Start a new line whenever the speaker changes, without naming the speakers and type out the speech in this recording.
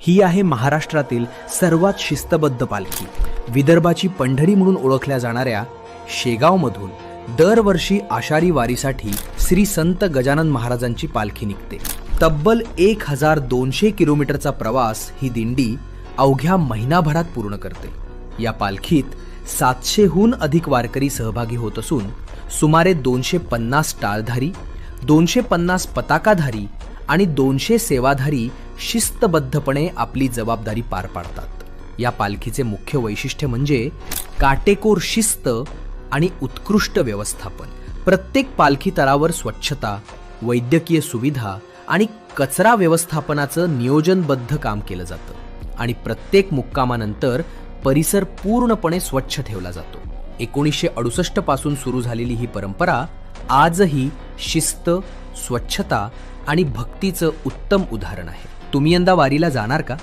ही आहे महाराष्ट्रातील सर्वात शिस्तबद्ध पालखी. विदर्भाची पंढरी म्हणून ओळखल्या जाणाऱ्या शेगावमधून दरवर्षी आषाढी वारीसाठी श्री संत गजानन महाराजांची पालखी निघते. तब्बल 1200 किलोमीटरचा प्रवास ही दिंडी अवघ्या महिनाभरात पूर्ण करते. या पालखीत 700हून अधिक वारकरी सहभागी होत असून सुमारे 250 टाळधारी, 250 पताकाधारी आणि 200 सेवाधारी शिस्तबद्धपणे आपली जबाबदारी पार पाडतात. या पालखीचे मुख्य वैशिष्ट्य म्हणजे काटेकोर शिस्त आणि उत्कृष्ट व्यवस्थापन. प्रत्येक पालखी तळावर स्वच्छता, वैद्यकीय सुविधा आणि कचरा व्यवस्थापनाचं नियोजनबद्ध काम केलं जातं आणि प्रत्येक मुक्कामानंतर परिसर पूर्णपणे स्वच्छ ठेवला जातो. 1968 पासून सुरू झालेली ही परंपरा आजही शिस्त, स्वच्छता आणि भक्तीचं उत्तम उदाहरण आहे. तुम्ही यंदा वारीला जाणार का?